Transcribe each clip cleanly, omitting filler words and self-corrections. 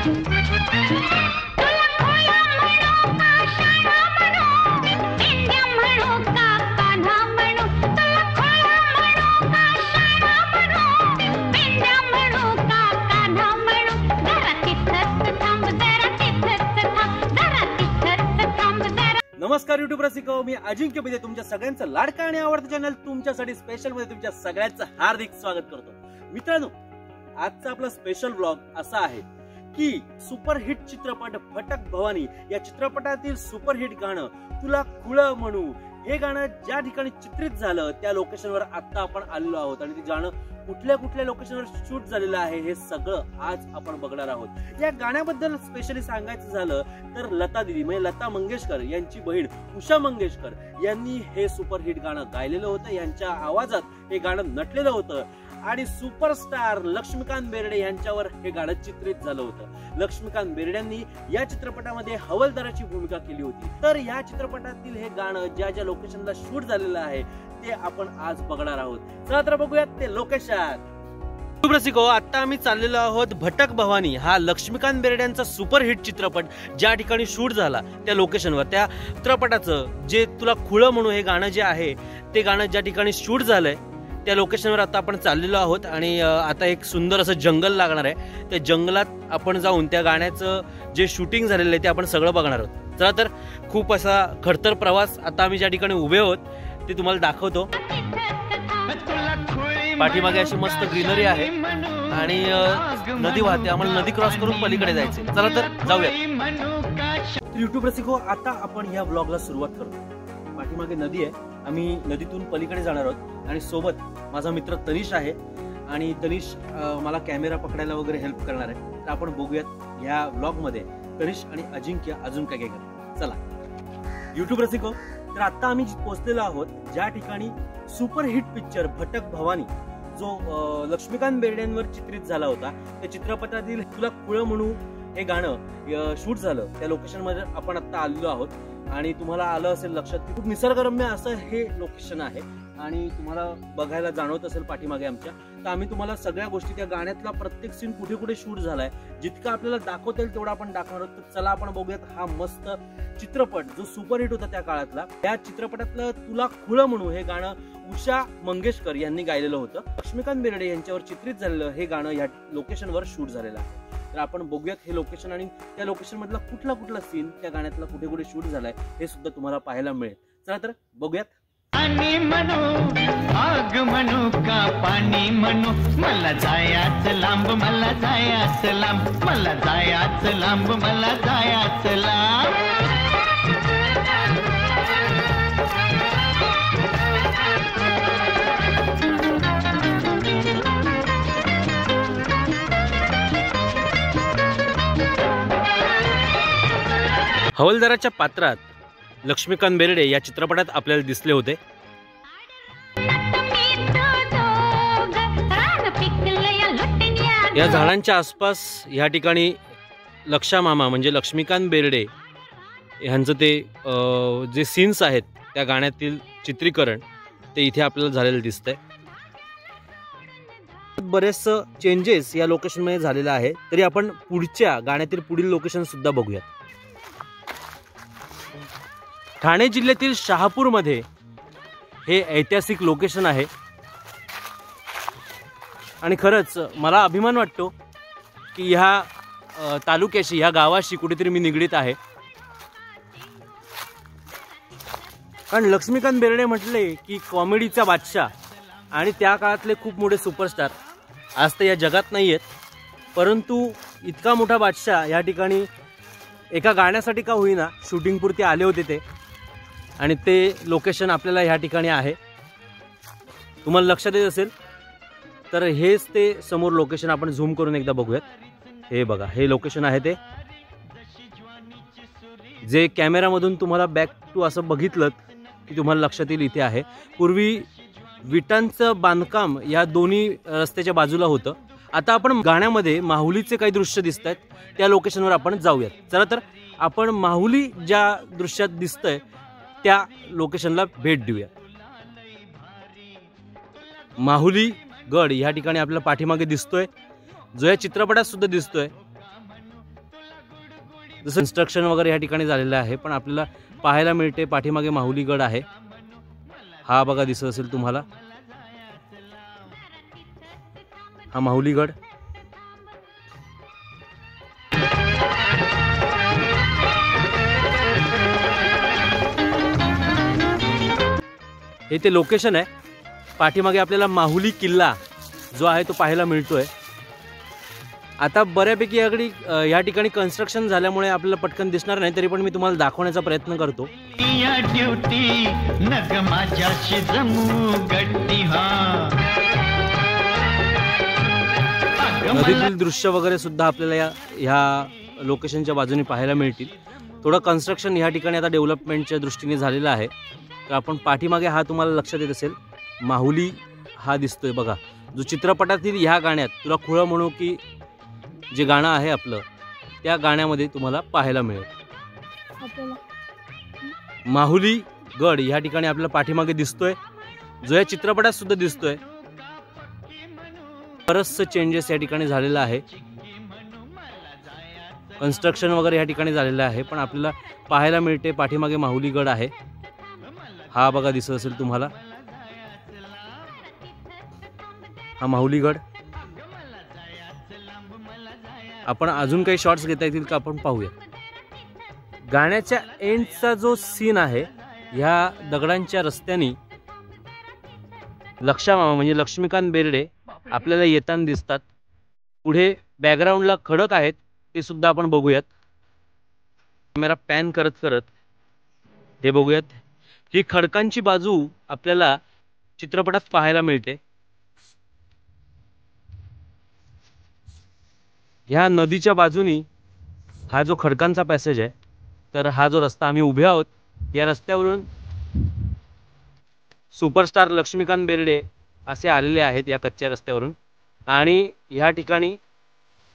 नमस्कार युट्यूब रसिको, मी अजिंक्य बिदे तुमच्या सगळ्यांचं लाडका आणि आवडतं चॅनल तुमच्यासाठी स्पेशल मध्ये तुमच्या सगळ्यांचं हार्दिक स्वागत करतो. मित्रांनो, आजचा आपला स्पेशल व्लॉग असा आहे की सुपरहिट चित्रपट भटक भवानी या चित्रपटातील सुपरहिट गाणं तुला खुळ म्हणू हे गाणं ज्या ठिकाणी चित्रित झालं त्या लोकेशनवर आता आपण आलेलो आहोत आणि ते गाणं कुठल्या कुठल्या लोकेशनवर शूट झालेलं आहे हे सगळं आज आपण बघणार आहोत. या गाण्याबद्दल स्पेशली सांगायचं झालं तर लता दिदी म्हणजे लता मंगेशकर यांची बहीण उषा मंगेशकर यांनी हे सुपरहिट गाणं गायलेलं होतं. यांच्या आवाजात हे गाणं नटलेलं होतं आणि सुपरस्टार लक्ष्मीकांत बेर्डे यांच्यावर हे गाणं चित्रित झालं होतं. लक्ष्मीकांत बेर्डेंनी या चित्रपटामध्ये हवलदाराची भूमिका केली होती. तर या चित्रपटातील हे गाणं ज्या ज्या लोकेशनला शूट झालेलं आहे ते आपण आज बघणार आहोत. चला तर बघूयात ते लोकेशन. रसिको, आता आम्ही चाललेलो आहोत भटक भवानी हा लक्ष्मीकांत बेर्डेंचा सुपरहिट चित्रपट ज्या ठिकाणी शूट झाला त्या लोकेशनवर. त्या चित्रपटाचं जे तुला खुळ म्हणू हे गाणं जे आहे ते गाणं ज्या ठिकाणी शूट झालंय त्या लोकेशनवर आता आपण चाललेलो आहोत आणि आता एक सुंदर असं जंगल लागणार आहे. त्या जंगलात आपण जाऊन त्या गाण्याचं जे शूटिंग झालेलं आहे ते आपण सगळं बघणार आहोत. चला तर खूप असा खडतर प्रवास आता आम्ही ज्या ठिकाणी उभे आहोत ते तुम्हाला दाखवतो. पाठीमागे अशी मस्त ग्रीनरी आहे आणि नदी वाहते. आम्हाला नदी क्रॉस करून पलीकडे जायचे. चला तर जाऊया. युट्यूब रसिको, आता आपण या ब्लॉगला सुरुवात करतो. पाठीमागे नदी आहे, आम्ही नदीतून पलीकडे जाणार आहोत आणि सोबत माझा मित्र तनिष आहे आणि तनिष मला कॅमेरा पकडायला वगैरे हेल्प करणार आहे. तर आपण बघूयात या ब्लॉग मध्ये तनिष आणि अजिंक्य अजून काय काय करतात. चला युट्यूब रसिको, तर आता आम्ही पोहोचलेलो आहोत ज्या ठिकाणी सुपरहिट पिक्चर भटक भवानी जो लक्ष्मीकांत बेर्डेंवर चित्रित झाला होता त्या चित्रपटातील तुला खुळ म्हणू हे गाणं शूट झालं त्या लोकेशन मध्ये आपण आता आलेलो आहोत. आणि तुम्हाला आलं असेल लक्षात की खूप निसर्गरम्य असं हे लोकेशन आहे आणि तुम्हाला बघायला जाणवत असेल पाठीमागे आमच्या. तर आम्ही तुम्हाला सगळ्या गोष्टी त्या गाण्यातला प्रत्येक सीन कुठे कुठे शूट झालाय जितकं आपल्याला दाखवता येईल तेवढा आपण दाखवणार आहोत. तर चला आपण बघूयात हा मस्त चित्रपट जो सुपरहिट होता त्या काळातला. त्या चित्रपटातलं तुला खुळ म्हणू हे गाणं उषा मंगेशकर यांनी गायलेलं होतं. लक्ष्मीकांत बेर्डे यांच्यावर चित्रित झालेलं हे गाणं या लोकेशनवर शूट झालेलं आहे. तर आपण बघूयात हे लोकेशन आणि त्या लोकेशन मधला कुठला कुठला सीन त्या गाण्यातला कुठे कुठे शूट झालाय हे सुद्धा तुम्हाला पाहायला मिळेल. चला तर बघूयात. पाणी म्हणू आग म्हणू का पाणी म्हणू मला जायाच लांब मला जायाच लांब मला जायाच लांब मला जायाच लांब. हवलदाराच्या पात्रात लक्ष्मीकांत बेर्डे या चित्रपटात आपल्याला दिसले होते. या झाडांच्या आसपास या ठिकाणी लक्षा मामा म्हणजे लक्ष्मीकांत बेर्डे यांचं ते जे सीन्स आहेत त्या गाण्यातील चित्रीकरण ते इथे आपल्याला झालेलं दिसतंय. बरेच चेंजेस या लोकेशन मध्ये झालेला आहे. तरी आपण पुढच्या गाण्यातील पुढील लोकेशन सुद्धा बघूया. ठाणे जिल्ह्यातील शहापूरमध्ये हे ऐतिहासिक लोकेशन आहे आणि खरंच मला अभिमान वाटतो की ह्या तालुक्याशी ह्या गावाशी कुठेतरी मी निगडीत आहे. कारण लक्ष्मीकांत बेर्डे म्हटले की कॉमेडीचा बादशाह आणि त्या काळातले खूप मोठे सुपरस्टार आज तर या जगात नाही आहेत, परंतु इतका मोठा बादशाह या ठिकाणी एका गाण्यासाठी का होईना शूटिंग पुरती आले होते ते आणि ते लोकेशन आपल्याला ह्या ठिकाणी आहे. तुम्हाला लक्षात येत असेल तर हेच ते समोर लोकेशन आपण झूम करून एकदा बघूयात. हे बघा, हे लोकेशन आहे ते जे कॅमेरामधून तुम्हाला बॅक टू असं बघितलं की तुम्हाला लक्षात येईल इथे आहे. पूर्वी विटांचं बांधकाम या दोन्ही रस्त्याच्या बाजूला होतं. आता आपण गाण्यामध्ये माहुलीचे काही दृश्य दिसत आहेत त्या लोकेशनवर आपण जाऊयात. चला तर आपण माहुली ज्या दृश्यात दिसतंय त्या लोकेशनला भेट देऊया. माहुली गड या ठिकाणी आपल्याला पाठीमागे दिसतोय जो या चित्रपटात सुद्धा दिसतोय. जसं कन्स्ट्रक्शन वगैरे या ठिकाणी झालेलं आहे, पण आपल्याला पाहायला मिळते पाठीमागे माहुली गड आहे. हा बघा दिसत असेल तुम्हाला, हा माहुली गड. हे ते लोकेशन आहे. पाठीमागे आपल्याला माहुली किल्ला जो आहे तो पाहायला मिळतोय. आता बऱ्यापैकी या ठिकाणी कन्स्ट्रक्शन झाल्यामुळे आपल्याला पटकन दिसणार नाही, तरी पण मी तुम्हाला दाखवण्याचा प्रयत्न करतो. नदीतील दृश्य वगैरे सुद्धा आपल्याला ह्या लोकेशनच्या बाजूने पाहायला मिळतील. थोडं कन्स्ट्रक्शन ह्या ठिकाणी आता डेव्हलपमेंटच्या दृष्टीने झालेलं आहे. तर आपण पाठीमागे हा तुम्हाला लक्षात येत असेल माहुली हा दिसतोय बघा, जो चित्रपटातील ह्या गाण्यात तुला खुळं म्हणू की जे गाणं आहे आपलं, त्या गाण्यामध्ये तुम्हाला पाहायला मिळेल. माहुली गड ह्या ठिकाणी आपल्याला पाठीमागे दिसतोय, जो या चित्रपटात सुद्धा दिसतोय. बरंचसं चेंजेस या ठिकाणी झालेलं आहे. कन्स्ट्रक्शन वगैरे या ठिकाणी झालेलं आहे, पण आपल्याला पाहायला मिळते पाठीमागे माहुली गड आहे. हा बघा दिसत असेल तुम्हाला, हा माहुली गड. आपण अजून काही शॉट्स घेता येतील का आपण पाहूया. गाण्याच्या एंडचा जो सीन आहे, ह्या दगडांच्या रस्त्याने लक्षामामा म्हणजे लक्ष्मीकांत बेर्डे आपल्याला येताना दिसतात. पुढे बॅकग्राऊंडला खडक आहेत, ते सुद्धा आपण बघूयात. कॅमेरा पॅन करत करत हे बघूयात. ही खडकांची बाजू आपल्याला चित्रपटात पाहायला मिळते. ह्या नदीच्या बाजूनी हा जो खडकांचा पॅसेज आहे, तर हा जो रस्ता आम्ही उभे आहोत, या रस्त्यावरून सुपरस्टार लक्ष्मीकांत बेर्डे असे आलेले आहेत या कच्च्या रस्त्यावरून. आणि ह्या ठिकाणी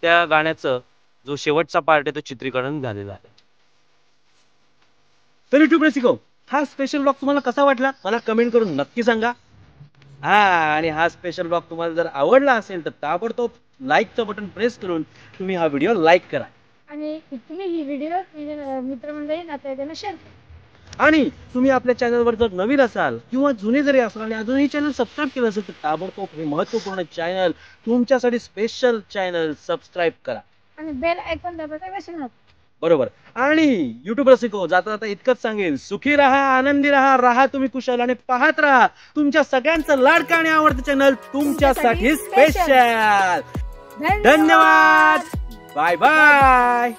त्या गाण्याचं जो शेवटचा पार्ट आहे तो चित्रीकरण झालेला आहे. तर युट्यूब रसिको, हा स्पेशल ब्लॉग तुम्हाला कसा वाटला मला कमेंट करून नक्की सांगा. आणि हा स्पेशल ब्लॉग तुम्हाला जर आवडला असेल तर ताबडतोब लाईकचं बटन प्रेस करून तुम्ही हा व्हिडिओ लाईक करा. आणि तुम्ही ही व्हिडिओ मित्रमंडळी नातेवाईकांना शेअर करा. आणि तुम्ही आपल्या चॅनलवर जर नवीन असाल किंवा जुने जरी असाल आणि अजूनही चॅनल सबस्क्राईब केलं असेल तर ताबडतोब हे महत्त्वपूर्ण चॅनल, तुमच्यासाठी स्पेशल चॅनल सबस्क्राईब करा आणि बेल आयकॉन दाबायला विसरू नका. बरोबर. आणि युट्यूब रसिको, जाता जाता इतकंच सांगेल, सुखी राहा, आनंदी राहा, राहा तुम्ही कुशल आणि पाहत राहा तुमच्या सगळ्यांचं लाडकं आणि आवडतं चॅनल तुमच्यासाठी स्पेशल. धन्यवाद. Bye bye.